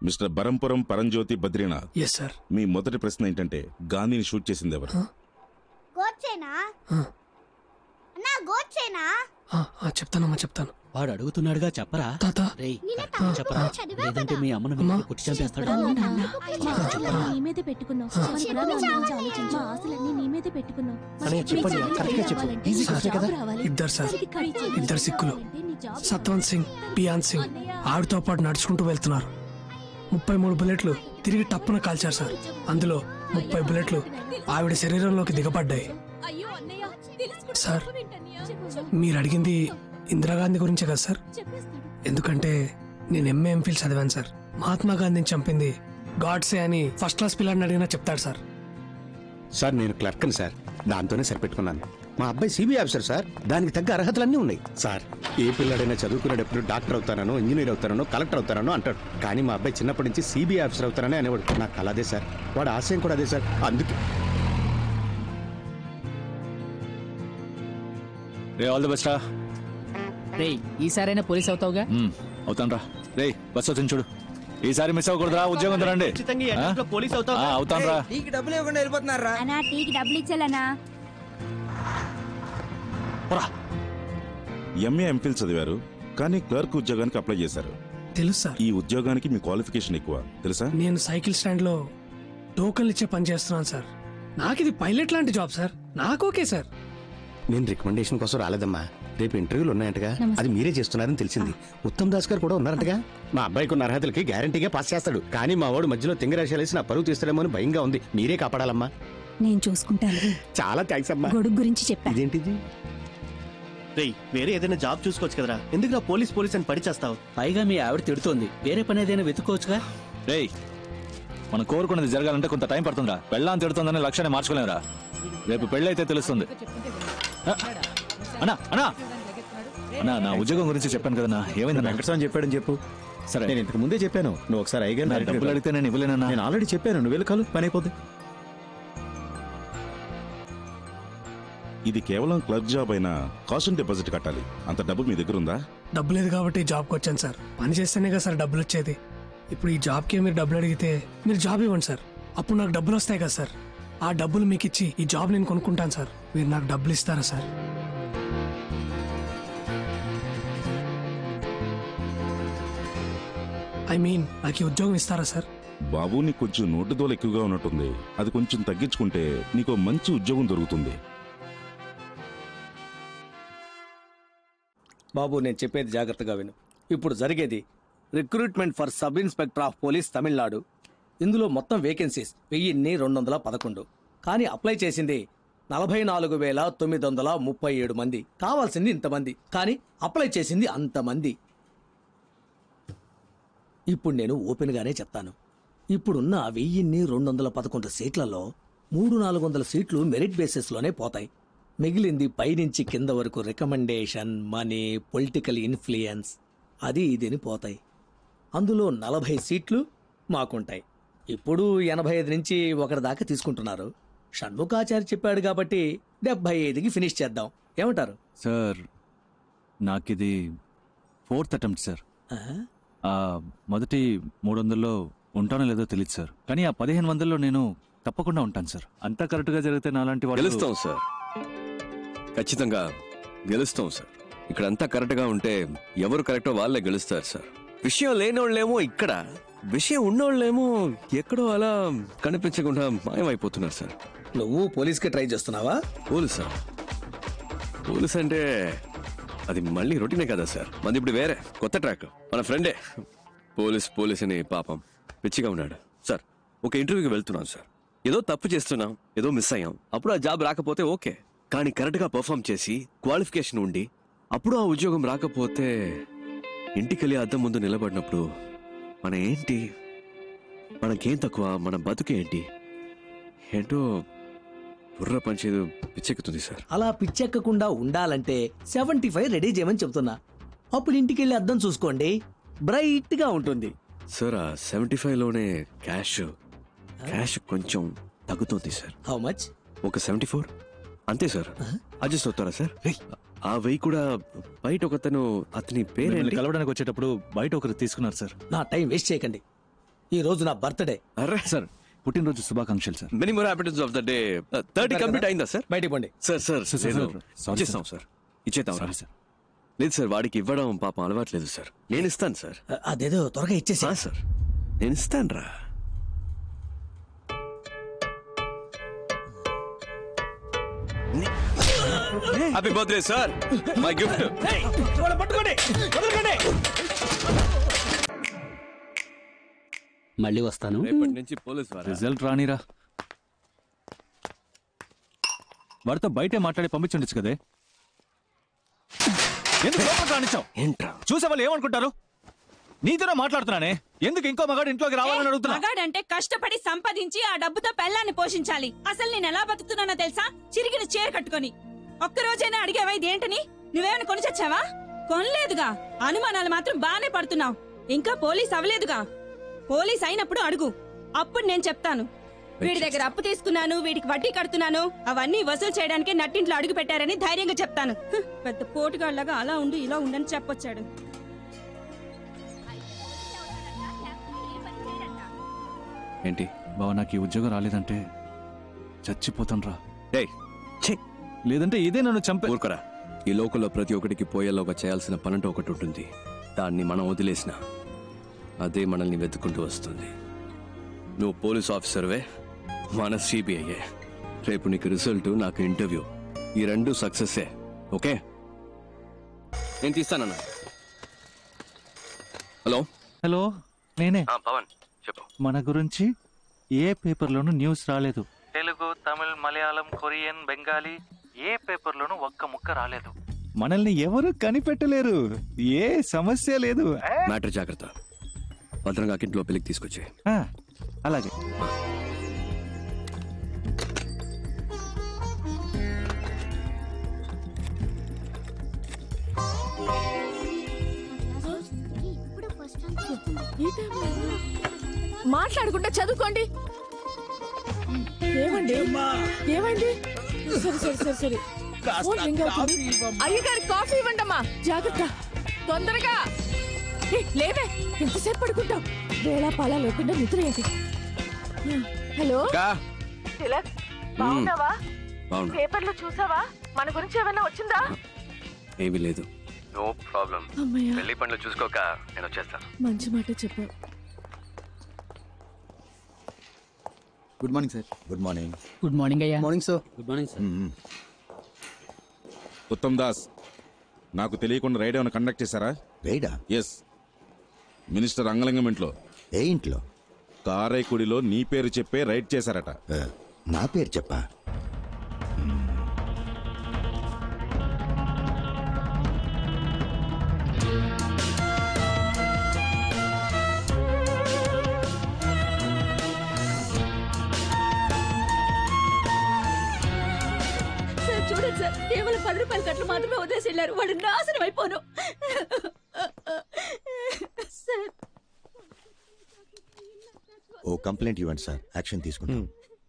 Mister Barampuram Paramjyothi Badrinath. Yes sir. మీ మొదటి ప్రశ్న ఏంటంటే గాంధీని షూట్ చేసింది ఎవరు? గోడ్సేనా? అన్నా గోడ్సేనా? చెప్తానమ్మా చెప్తాను. వాడు అడుగుతున్నాడుగా చెప్పరా తాత. చెప్పరా లేదంటే మీ అమ్మను కొట్టి చంపేస్తాడు. ఇద్దరు సార్, ఇద్దరు సిక్కులు, సత్వంత్ సింగ్, పియాన్ సింగ్ ఆవిడతో పాటు నడుచుకుంటూ వెళ్తున్నారు. 33 బుల్లెట్లు తిరిగి టప్పున కాల్చారు సార్. అందులో 30 బుల్లెట్లు ఆవిడ శరీరంలోకి దిగబడ్డాయి. సార్ మీరు అడిగింది ఇందిరాగాంధీ గురించే కదా సార్? ఎందుకంటే నేను ఎంఏ ఎంఫిల్ చదివాను సార్. మహాత్మా గాంధీని చంపింది గాడ్సే అని ఫస్ట్ క్లాస్ పిల్లాడిని అడిగినా చెప్తాడు సార్. సార్ నేను క్లర్క్ని సార్, దాంతోనే సరిపెట్టుకున్నాను. మా అబ్బాయి సిబిఐ ఆఫీసర్ సార్, దానికి తగ్గ అర్హతలన్నీ ఉన్నాయి సార్. ఏ పిల్లాడైనా చదువుకునేటప్పుడు డాక్టర్ అవుతానో, ఇంజనీర్ అవుతానో, కలెక్టర్ అవుతానో అంటాడు. కానీ మా అబ్బాయి చిన్నప్పటి నుంచి సిబిఐ ఆఫీసర్ అవుతానని అనేవాడు. నాకు కల అదే సార్, వాడు ఆశయం కూడా అదే సార్. అందుకే ఆల్ ది బెస్ట్ రా. రేయ్ ఈసారైనా పోలీస్ అవుతావుగా? అవుతాను రా. రే బస్ అవుతుంది చూడు, ఈసారి మిస్ అవ్వకూడదురా. ఉద్యోగం రండి. పోలీస్ అవుతాను రా. టీకి డబ్బులు ఇవ్వకుండా వెళ్ళిపోతున్నారా? అన్నా టీకి డబ్బులు ఇచ్చాలన్నా. ఎంఏ ఎంఫిల్ చదివారు కానీ క్లర్క్ ఉద్యోగానికి అప్లై చేశారు. తెలుసు సార్. ఈ ఉద్యోగానికి మీ క్వాలిఫికేషన్ ఎక్కువ తెలుసా? నేను సైకిల్ స్టాండ్ లో టోకన్లు ఇచ్చే పని చేస్తున్నాను సార్. నాకు ఇది పైలట్ లాంటి జాబ్ సార్. నాకు ఓకే సార్. నేను రికమెండేషన్ కోసం రాలేదమ్మా. రేపు ఇంటర్వ్యూలు ఉన్నాయంటగా, అది మీరే చేస్తున్నారని తెలిసింది. ఉత్తమ్ దాస్ గారు కూడా ఉన్నారంటగా. మా అబ్బాయికి ఉన్న అర్హతలకి గ్యారంటీగా పాస్ చేస్తాడు. కానీ మా వాడు మధ్యలో తింగరాశాలేసి నా పరువు తీస్తాడేమో అని భయంగా ఉంది. మీరే కాపాడాలమ్మా. నేను చూసుకుంటాను. చాలా థ్యాంక్స్ అమ్మా. గొడుగు గురించి చెప్పా. ఇదేంటిది? రేయ్ వేరే ఏదైనా జాబ్ చూసుకోవచ్చు కదరా, ఎందుకు పోలీస్ పోలీస్ అని పడి చేస్తావు? పైగా మీ ఆవిడ తిడుతోంది, వేరే పని ఏదైనా వెతుక్కోవచ్చుగా. రేయ్ మనం కోరుకున్నది జరగాలంటే కొంత టైం పడుతుందా? పెళ్ళాన్ని తిడుతుందని లక్ష్యాన్ని మార్చుకోలేమురా. రేపు పెళ్ళైతే తెలుస్తుంది. అన్నా అన్నా అన్నా నా ఉద్యోగం గురించి చెప్పాను కదన్నా, ఏమైంది? వెంకటస్వామి చెప్పాడని చెప్పు. సరే నేను ఇంతకు ముందే చెప్పాను, నువ్వు ఒకసారి అయ్యగారు డబ్బులు అడిగితే నేను ఇవ్వలేనన్నా. నేను ఆల్రెడీ చెప్పాను, నువ్వు వెళ్ళి కాలు పని అయిపోతుంది. ఇది కేవలం క్లర్క్ జాబ్ అయినా కాస్ట్ డిపాజిట్ కట్టాలి. అంత డబ్బు మీ దగ్గర ఉందా? డబ్బు లేదు కాబట్టి జాబ్కి వచ్చాను సార్. పని చేస్తేనే కదా సార్ డబ్బులు వచ్చేది. ఇప్పుడు ఈ జాబ్కి మీరు డబ్బులు అడిగితే మీరు జాబ్ ఇవ్వండి సార్, అప్పుడు నాకు డబ్బులు వస్తాయి కదా సార్. ఆ డబ్బులు మీకు ఇచ్చి ఈ జాబ్ నేను కొనుక్కుంటాను సార్. మీరు నాకు డబ్బులు ఇస్తారా సార్? ఐ మీన్ నాకు ఈ ఉద్యోగం ఇస్తారా సార్? బాబు నీకు కొంచెం నోటు దోలు ఎక్కువగా ఉన్నట్టుంది. అది కొంచెం తగ్గించుకుంటే నీకు మంచి ఉద్యోగం దొరుకుతుంది. బాబు నేను చెప్పేది జాగ్రత్తగా విను. ఇప్పుడు జరిగేది recruitment for sub inspector of police Tamil Nadu. ఇందులో మొత్తం వేకెన్సీస్ 1211. కానీ అప్లై చేసింది 44,937 మంది. కావాల్సింది ఇంతమంది, కానీ అప్లై చేసింది అంతమంది. ఇప్పుడు నేను ఓపెన్గానే చెప్తాను. ఇప్పుడున్న 1211 సీట్లలో 300-400 సీట్లు మెరిట్ బేసిస్లోనే పోతాయి. మిగిలింది పైనుంచి కింద వరకు రికమెండేషన్, మనీ, పొలిటికల్ ఇన్ఫ్లుయెన్స్ అది ఇదిని పోతాయి. అందులో 40 సీట్లు మాకుంటాయి. ఇప్పుడు 85 నుంచి 1 దాకా తీసుకుంటున్నారు. షణ్ముఖాచారి చెప్పాడు కాబట్టి 75కి ఫినిష్ చేద్దాం. ఏమంటారు సార్? నాకిది 4th అటెంప్ట్ సార్. మొదటి 300లో ఉంటానో లేదో తెలియదు సార్, కానీ ఆ 1500లో నేను తప్పకుండా ఉంటాను సార్. అంతా కరెక్ట్ గా జరిగితే నాలాంటి వాళ్ళు గెలుస్తాం సార్, ఖచ్చితంగా గెలుస్తాం సార్. ఇక్కడ అంతా కరెక్ట్ గా ఉంటే ఎవరు కరెక్టో వాళ్ళే గెలుస్తారు సార్. విషయం లేనోళ్ళేమో ఇక్కడ, విషయం ఉన్నోళ్ళేమో ఎక్కడో అలా కనిపించకుండా మాయమైపోతున్నారు సార్. నువ్వు పోలీస్కి ట్రై చేస్తున్నావా? పోలీసా? పోలీస్ అంటే అది మళ్ళీ రొటీనే కదా సార్. మంది ఇప్పుడు వేరే కొత్త ట్రాక్. మన ఫ్రెండే పోలీస్ అని పాపం పిచ్చిగా ఉన్నాడు సార్. ఒక ఇంటర్వ్యూకి వెళ్తున్నాం సార్. ఏదో తప్పు చేస్తున్నాం, ఏదో మిస్ అయ్యాం. అప్పుడు ఆ జాబ్ రాకపోతే ఓకే, కానీ కరెక్ట్ గా పర్ఫామ్ చేసి క్వాలిఫికేషన్ ఉండి అప్పుడు ఆ ఉద్యోగం రాకపోతే ఇంటికెళ్ళి అద్దం ముందు నిలబడినప్పుడు మన ఏంటి, మనకేం తక్కువ, మన బతుకేంటి ఏంటో బుర్ర పంచేది పిచ్చెక్కుతుంది సార్. అలా పిచ్చెక్కకుండా ఉండాలంటే 75 రెడీ చేయమని చెప్తున్నా. అప్పుడు ఇంటికెళ్ళి అద్దం చూసుకోండి, బ్రైట్ గా ఉంటుంది సార్. ఆ 75లోనే క్యాష్ కొంచెం తగ్గుతుంది సార్. How much? ఒక 74 అంతే సార్. అడ్జస్ట్ అవుతారా సార్? ఆ 1000 కూడా బయట ఒకతను, అతని పేరు కలవడానికి వచ్చేటప్పుడు బయట ఒకరు తీసుకున్నారు సార్. నా టైం వేస్ట్ చేయకండి. ఈ రోజు నా బర్త్డే. అరే సార్ పుట్టినరోజు శుభాకాంక్షలు sir. Many more happiness of the day. 30 complete అయిందా సార్? బయటికి పోండి. సార్ సార్ సార్, నేను సార్, సారీ ఇచ్చేస్తాం సార్. సార్, ఇచ్చేద్దాం రా. Sorry sir. లేదు సార్, వాడికి ఇవ్వడం పాపం అలవాట్లేదు సార్. నేను ఇస్తాను సార్. అదేదో త్వరగా ఇచ్చేసి. సార్ నేను ఇస్తాను రా. Happy birthday sir, my gift. పట్టుకోండి, వదలకండి. మళ్ళీ వస్తాను. రేపటి నుంచి పోలీస్ వారా? రిజల్ట్ రానిరా. వాడితో బయటే మాట్లాడి పంపించుండొచ్చు కదే. ఎందుకు లోపలికి రానిచ్చావు? ఏంట్రా చూసే వాళ్ళు ఏమనుకుంటారు? నీతోనే మాట్లాడుతున్నానే. ఎందుకు ఇంకో మగాడు ఇంట్లోకి రావాలని అడుగుతున్నా? మగాడంటే కష్టపడి సంపాదించి ఆ డబ్బుతో పెళ్ళాన్ని పోషించాలి. అసలు నేను ఎలా బతుకుతున్నానో తెలుసా? చిరిగిన చీర కట్టుకొని. ఒక్కరోజైనా అడిగావా ఇదేంటని? నువ్వేమైనా కొని చచ్చావా? కొనలేదుగా. అనుమానాలు మాత్రం బానే పడుతున్నావు. ఇంకా పోలీస్ అవ్వలేదుగా. పోలీస్ అయినప్పుడు అడుగు, అప్పుడు నేను చెప్తాను. వీడి దగ్గర అప్పు తీసుకున్నాను, వీడికి వడ్డీ కడుతున్నాను, అవన్నీ వసూలు చేయడానికి నట్టింట్లో అడుగు పెట్టారని ధైర్యంగా చెప్తాను. పెద్ద పోటుగాళ్లాగా అలా ఉండు ఇలా ఉండని చెప్పొచ్చాడు. ఏంటి బావ, నాకు ఈ ఉద్యోగం రాలేదంటే చచ్చిపోతాను రా. డేయ్ ఛీ, లేదంటే ఇదే నన్ను చంపే. ఊరుకోరా. ఈ లోకంలో ప్రతి ఒక్కడికి పోయేలోగా చేయాల్సిన పనంటూ ఒకటి ఉంటుంది. దాన్ని మనం వదిలేసిన అదే మనల్ని వెతుక్కుంటూ వస్తుంది. నువ్వు పోలీస్ ఆఫీసర్వే, మన సిబిఐయే. రేపు నీకు రిజల్ట్, నాకు ఇంటర్వ్యూ, ఈ రెండు సక్సెస్సే. ఓకే, నేను తీస్తానన్నా. హలో హలో, నేనే. పవన్ చెప్పు. మన గురించి ఏ పేపర్లోనూ న్యూస్ రాలేదు. తెలుగు, తమిళ్, మలయాళం, కొరియన్, బెంగాలీ ఏ పేపర్లోనూ ఒక్క ముక్క రాలేదు. మనల్ని ఎవరు కనిపెట్టలేరు. ఏ సమస్య లేదు. మ్యాటర్ జాగ్రత్త. భద్రంగా ఇంట్లో పెళ్లికి తీసుకొచ్చే. అలాగే. మాట్లాడుకుంటే చదువుకోండి. ఏమండి? ఏమైంది? సరే సరే సరే సరే. అయ్యగారి కాఫీ ఇవ్వండమ్మా. జాగ్రత్త, తొందరగా. లేవే, ఎంతసేపు పడుకుంటావు? వేళా పాలా లేకుండా నిద్రయండి. హలో తిలక్, బాగున్నావా? పేపర్లో చూసావా? మన గురించి ఏమైనా వచ్చిందా? ఏమీ లేదు. No problem. పెళ్లి పనులు చూసుకోక నేను వచ్చేస్తాను. మంచి మాట చెప్పు. Good morning sir. Good morning. Good morning అయ్యా. Morning sir. Good morning sir. Uttam Das, నాకు తెలియకుండా రైడ్ ఏమైనా కండక్ట్ చేశారా? రైడా? ఎస్. మినిస్టర్ అంగలింగం ఇంట్లో. ఏ ఇంట్లో? కారైకుడిలో నీ పేరు చెప్పే రైడ్ చేశారట. నా పేరు చెప్పా? చూడండి సార్, కేవలం 10 రూపాయల కట్లు మాత్రమే వదిలేసి వెళ్ళారు. వాడు నాశనం అయిపోను. ఓ కంప్లైంట్ ఇవ్వండి సార్, యాక్షన్ తీసుకుంటాం.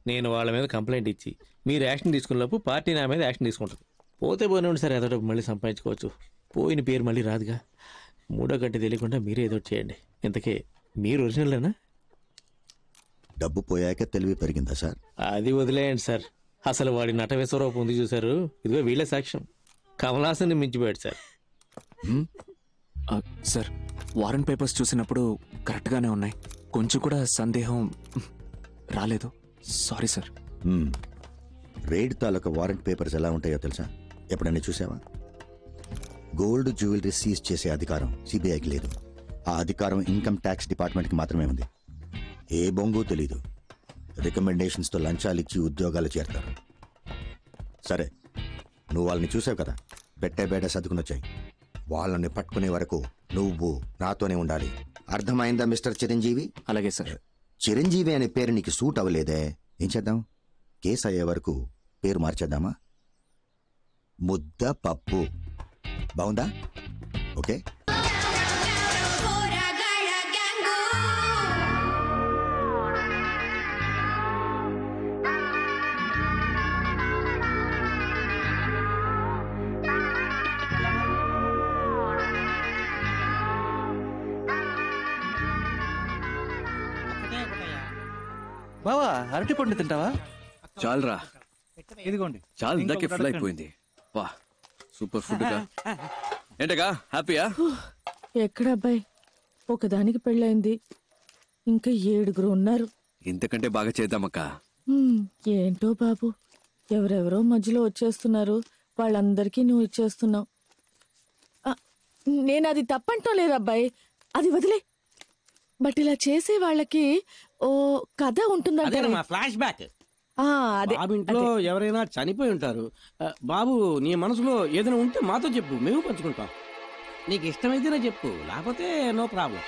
నేను వాళ్ళ మీద కంప్లైంట్ ఇచ్చి మీరు యాక్షన్ తీసుకున్నప్పుడు పార్టీ నా మీద యాక్షన్ తీసుకుంటుంది. పోతే పోయినండి సార్, ఏదో మళ్ళీ సంపాదించుకోవచ్చు. పోయిన పేరు మళ్ళీ రాదుగా. మూడో గంట తెలియకుండా మీరే ఏదో చేయండి. ఇంతకే మీరు ఒరిజినల్లేనా? డబ్బు పోయాక తెలివి పెరిగిందా సార్? అది వదిలేయండి సార్. అసలు వాడి నట విశ్వరూపం ఉంది చూసారు. ఇదిగో వీళ్ళే సాక్ష్యం. కమలాసన్ని మించిపోయాడు సార్. సార్, వారెంట్ పేపర్స్ చూసినప్పుడు కరెక్ట్గానే ఉన్నాయి. కొంచెం కూడా సందేహం రాలేదు. Sorry sir. రైడ్ తాలూకా వారెంట్ పేపర్స్ ఎలా ఉంటాయో తెలుసా? ఎప్పుడైనా చూసావా? గోల్డ్ జ్యువెలరీ సీజ్ చేసే అధికారం సిబిఐకి లేదు. ఆ అధికారం ఇన్కమ్ ట్యాక్స్ డిపార్ట్మెంట్కి మాత్రమే ఉంది. ఏ బొంగు తెలీదు. రికమెండేషన్స్తో లంచాలిచ్చి ఉద్యోగాలు చేరతారు. సరే, నువ్వు వాళ్ళని చూసావు కదా, పెట్టే బేట సర్దుకునొచ్చాయి. వాళ్ళని పట్టుకునే వరకు నువ్వు నాతోనే ఉండాలి. అర్థమైందా మిస్టర్ చిరంజీవి? అలాగే సార్. చిరంజీవి అనే పేరు నీకు సూట్ అవ్వలేదే, ఏం చేద్దాం? కేసు అయ్యే వరకు పేరు మార్చేద్దామా? ముద్ద పప్పు. బాగుందా? ఓకే. బావా అరటి పండు తింటావా? చాలరా, ఇదిగోండి. చాలా ఇందాకే ఫుల్ అయిపోయింది. వా సూపర్ ఫుడ్ గా. ఏంటగా హ్యాపీయా? ఎక్కడబ్బాయి, ఒకదానికి పెళ్ళైంది, ఇంకా 7 ఉన్నారు. ఇంతకంటే బాగా చేద్దామక్క. ఏంటో బాబు, ఎవరెవరో మధ్యలో వచ్చేస్తున్నారు, వాళ్ళందరికీ నువ్వు ఇచ్చేస్తున్నావు. నేను అది తప్పంటం లేదు అబ్బాయి, అది వదిలే. బట్ ఇలా చేసే వాళ్ళకి ఓ కథ ఉంటుందంటే ఫ్లాష్ బ్యాక్. అదే బాబు ఇంట్లో ఎవరైనా చనిపోయి ఉంటారు. బాబు నీ మనసులో ఏదైనా ఉంటే మాతో చెప్పు, మేము పంచుకుంటాం. నీకు ఇష్టమైతేనే చెప్పు, లేకపోతే నో ప్రాబ్లం.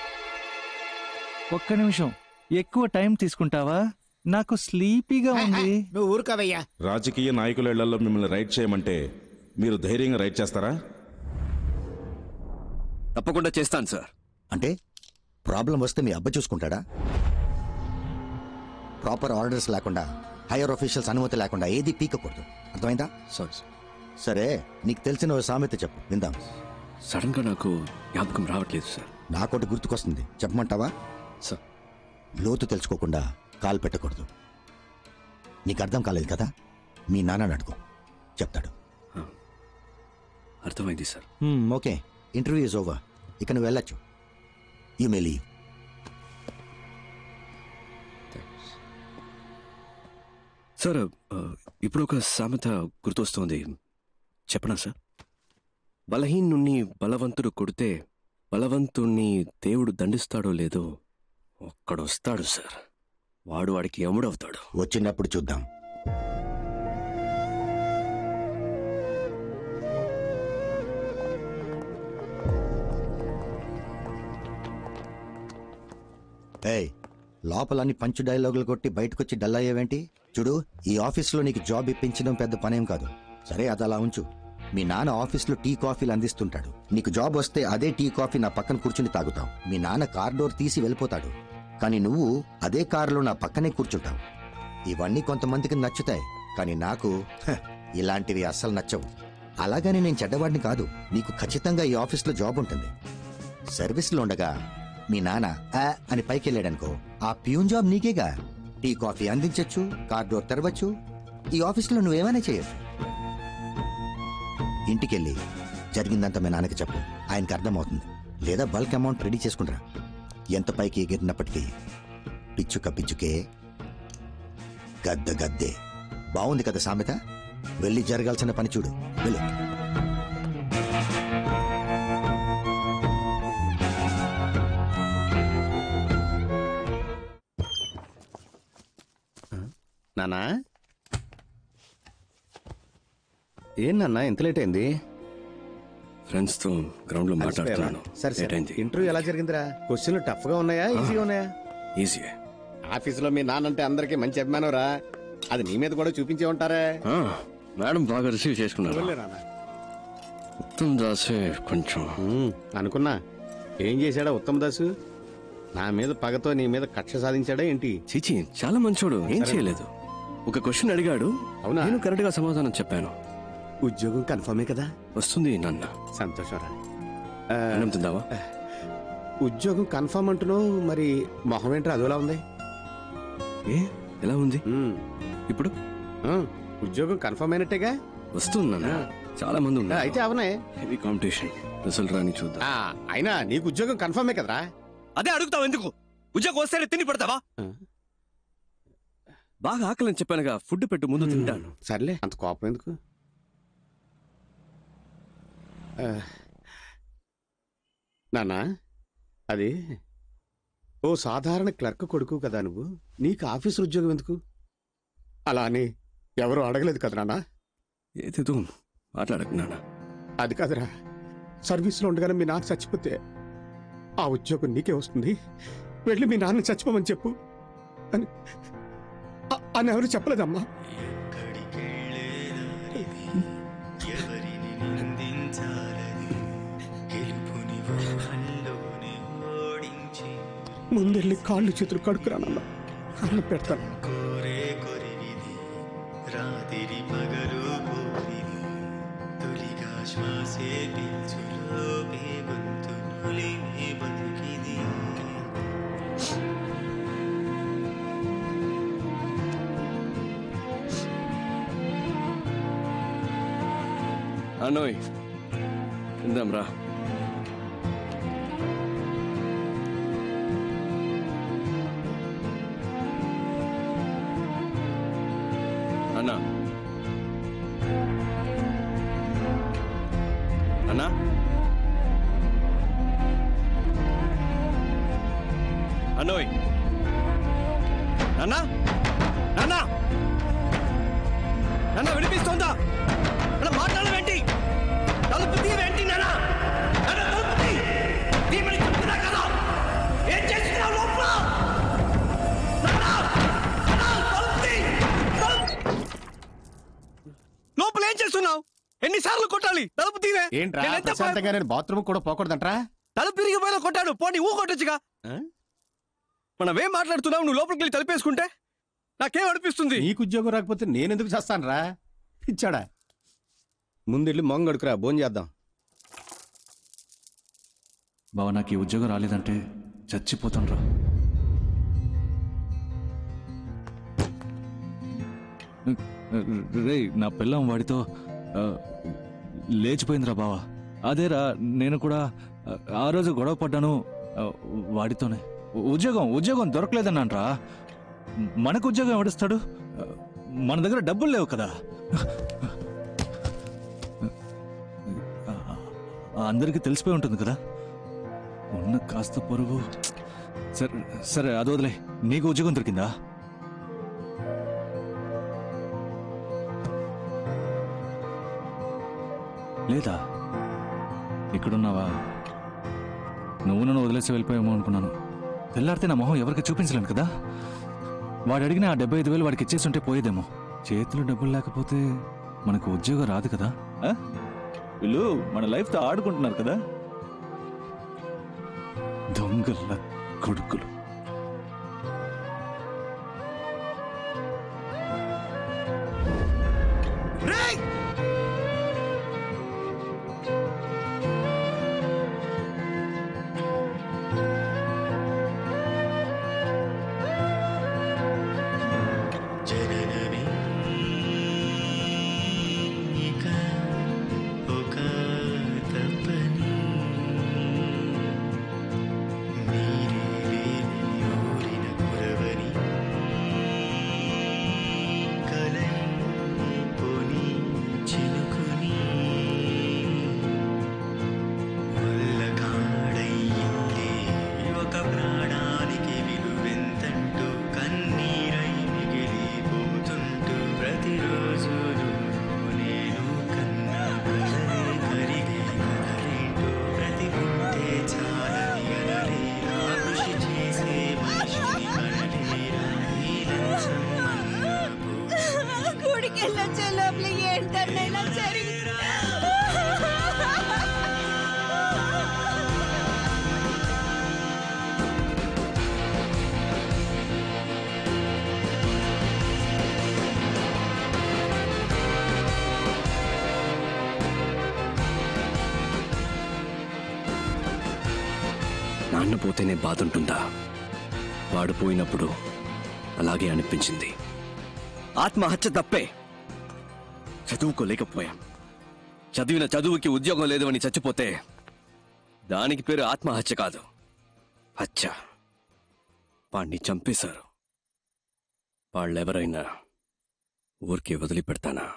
ఒక్క నిమిషం, ఎక్కువ టైం తీసుకుంటావా? నాకు స్లీపీగా ఉంది. నువ్వు ఊరుకోవయ్యా. రాజకీయ నాయకుల ఇళ్లలో మిమ్మల్ని రైడ్ చేయమంటే మీరు ధైర్యంగా రైడ్ చేస్తారా? తప్పకుండా చేస్తాను సార్. అంటే ప్రాబ్లం వస్తే మీ అబ్బ చూసుకుంటాడా? ప్రాపర్ ఆర్డర్స్ లేకుండా, హైయర్ ఆఫీషియల్స్ అనుమతి లేకుండా ఏది పీకకూడదు, అర్థమైందా? సారీ. సరే, నీకు తెలిసిన ఓ సామెత చెప్పు, విందాం. సడన్ గా నాకు జ్ఞాపకం రావట్లేదు సార్. నాకోటి గుర్తుకొస్తుంది, చెప్పమంటావా? సార్, లోతు తెలుసుకోకుండా కాలు పెట్టకూడదు. నీకు అర్థం కాలేదు కదా, మీ నాన్న అడుగు, చెప్తాడు. అర్థమైంది sir. Okay, interview is over, ఇక నువ్వు వెళ్ళొచ్చు. You may leave. సార్, ఇప్పుడు ఒక సామెత గుర్తొస్తోంది, చెప్పనా సార్? బలహీనుణ్ణి బలవంతుడు కొడితే బలవంతుణ్ణి దేవుడు దండిస్తాడో లేదో ఒక్కడొస్తాడు సార్, వాడు వాడికి యముడవుతాడు. వచ్చినప్పుడు చూద్దాం. ఏయ్, లోపలన్నీ పంచు డైలాగులు కొట్టి బయటకొచ్చి డల్ అయ్యేవేంటి? చూడు, ఈ ఆఫీస్లో నీకు జాబ్ ఇప్పించడం పెద్ద పనేం కాదు. సరే, అది అలా ఉంచు. మీ నాన్న ఆఫీస్లో టీ కాఫీలు అందిస్తుంటాడు. నీకు జాబ్ వస్తే అదే టీ కాఫీ నా పక్కన కూర్చుని తాగుతావు. మీ నాన్న కార్ డోర్ తీసి వెళ్ళిపోతాడు, కానీ నువ్వు అదే కారులో నా పక్కనే కూర్చుంటావు. ఇవన్నీ కొంతమందికి నచ్చుతాయి, కానీ నాకు ఇలాంటివి అస్సలు నచ్చవు. అలాగని నేను చెడ్డవాడిని కాదు. నీకు ఖచ్చితంగా ఈ ఆఫీస్లో జాబ్ ఉంటుంది. సర్వీస్లో ఉండగా మీ నాన్న అని పైకి వెళ్ళాడనుకో, ఆ ప్యూన్ జాబ్ నీకేగా. టీ కాఫీ అందించచ్చు, కార్ డోర్ తెరవచ్చు, ఈ ఆఫీస్లో నువ్వేమైనా చేయొచ్చు. ఇంటికెళ్ళి జరిగిందంతా మీ నాన్నకి చెప్పు, ఆయనకి అర్థమవుతుంది. లేదా బల్క్ అమౌంట్ రెడీ చేసుకుంటారా. ఎంత పైకి ఎగిరినప్పటికీ పిచ్చుక పిచ్చుకే, గద్ద గద్దే. బాగుంది కదా సామెత? వెళ్ళి జరగాల్సిన పని చూడు, వెళ్ళు. నానా, ఏం నాన్న ఇంత లేట్ అయింది? ఫ్రెండ్స్ తో గ్రౌండ్ లో మాట్లాడుతున్నాను. సరే, ఇంటర్వ్యూ ఎలా జరిగిందిరా? క్వశ్చన్లు టఫ్ గా ఉన్నాయా, ఈజీగా ఉన్నాయా? ఈజీ. ఆఫీసులో మీ నాన్నంటే అందరికి మంచి అభిమానం రా, అది నీ మీద కూడా చూపించే ఉంటారా? మేడం బాగా రిసీవ్ చేసుకున్నారు. ఉత్తమ్ దాసే కొంచెం అనుకున్నా. ఏం చేశాడా ఉత్తమ్ దాసు? నా మీద పగతో నీ మీద కక్ష సాధించాడా ఏంటి? చీచి, చాలా మంచోడు, ఏం చేయలేదు. ఒక క్వశ్చన్ అడిగాడు, అవునా? నేను కరెక్ట్ గా సమాధానం చెప్పాను. ఉద్యోగం కన్ఫర్మే కదా? వస్తుంది నాన్న. సంతోషం రా. అన్నం తిందావా? ఉద్యోగం కన్ఫర్మ్ అంటున్నావు, మరి మొహం ఏంట్రా అదోలా ఉంది? ఏ ఎలా ఉంది ఇప్పుడు? ఉద్యోగం కన్ఫర్మ్ అయినట్టేగా? వస్తున్నా, చాలా మంది ఉన్నారు. అయితే అవనే, హెవీ కాంపిటీషన్. రిజల్ట్ రాని చూద్దాం. అయినా నీకు ఉద్యోగం కన్ఫర్మే కదరా? అదే అడుగుతావు ఎందుకు? ఉద్యోగం వస్తే తిని పెడతావా? బాగా ఆకలని చెప్పానుగా, ఫుడ్ పెట్టు, ముందు తింటాను. సర్లే, అంత కోపం ఎందుకు? నాన్నా, అది ఓ సాధారణ క్లర్క్ కొడుకు కదా నువ్వు, నీకు ఆఫీసు ఉద్యోగం ఎందుకు? అలా అని ఎవరు అడగలేదు కదా నాన్న? ఏదేదో మాట్లాడకు నాన్న. అది కాదురా, సర్వీస్లో ఉండగానే మీ నాన్న చచ్చిపోతే ఆ ఉద్యోగం నీకే వస్తుంది, వెళ్ళి మీ నాన్న చచ్చిపోమని చెప్పు అని అని ఎవరు చెప్పలేదమ్మా. ముందెళ్ళి కాళ్ళు చేతులు కడుక్కురానన్నా, అన్న పెడతాను. రాత్రి పగలు తొలిగా శ్వాసే పిలుచులో గొంతులి బతికిది. అనోయ్ ఇందాం రా. అన్నా అన్నా అనోయ్ నాన్న నాన్న నాన్న వినిపిస్తోందా? అలా మాట్లాడవేంటి? తలుపు తీవేంటి నాన్న? నాన్న తలుపు తీయమని చెప్తున్నా కదా. ఏం చేస్తున్నావు లోపల? నాన్న తలుపు తీ. లోపల ఏం చేస్తున్నావు? ఎన్నిసార్లు కొట్టాలి? తలుపు తీవే. నేను బాత్రూమ్ కూడా పోకూడదంట్రా. తలుపు తిరిగిపోయినా కొట్టాడు. పోనీ ఊ కొట్టొచ్చుగా. మనమేం మాట్లాడుతున్నావు? నువ్వు లోపలికి వెళ్ళి తలుపేసుకుంటే నాకేం అనిపిస్తుంది? నీకు ఉద్యోగం రాకపోతే నేనెందుకు చేస్తాను రా పిచ్చాడా. ముందెళ్ళి మొంగడుకురా, భోజనం చేద్దాం. బావ నాకు ఈ ఉద్యోగం రాలేదంటే చచ్చిపోతాను రా. రే నా పిల్లం వాడితో లేచిపోయిందిరా బావా. అదేరా నేను కూడా ఆ రోజు గొడవ పడ్డాను వాడితోనే. ఉద్యోగం దొరకలేదన్నాన్రా. మనకు ఉద్యోగం ఎవడిస్తాడు? మన దగ్గర డబ్బులు లేవు కదా. అందరికీ తెలిసిపోయి ఉంటుంది కదా ఉన్న కాస్త పొరుగు. సరే సరే అది వదిలే. నీకు ఉద్యోగం దొరికిందా? లేదా? ఇక్కడున్నావా? నువ్వు నన్ను వదిలేసి వెళ్ళిపోయామో అనుకున్నాను. తెల్లారితే నా మొహం ఎవరికి చూపించలేను కదా. వాడు అడిగిన ఆ 75,000 వాడికి ఇచ్చేస్తుంటే పోయేదేమో. చేతిలో డబ్బులు లేకపోతే మనకు ఉద్యోగం రాదు కదా. వీళ్ళు మన లైఫ్తో ఆడుకుంటున్నారు కదా. దొంగల కొడుకులు. నాన్న పోతేనే బాధ ఉంటుందా? వాడు పోయినప్పుడు అలాగే అనిపించింది. ఆత్మహత్య తప్పే. చదువుకోలేకపోయాం. చదివిన చదువుకి ఉద్యోగం లేదు అని చచ్చిపోతే దానికి పేరు ఆత్మహత్య కాదు, హత్య. వాణ్ణి చంపేశారు. వాళ్ళెవరైనా ఊరికే వదిలిపెడతానా?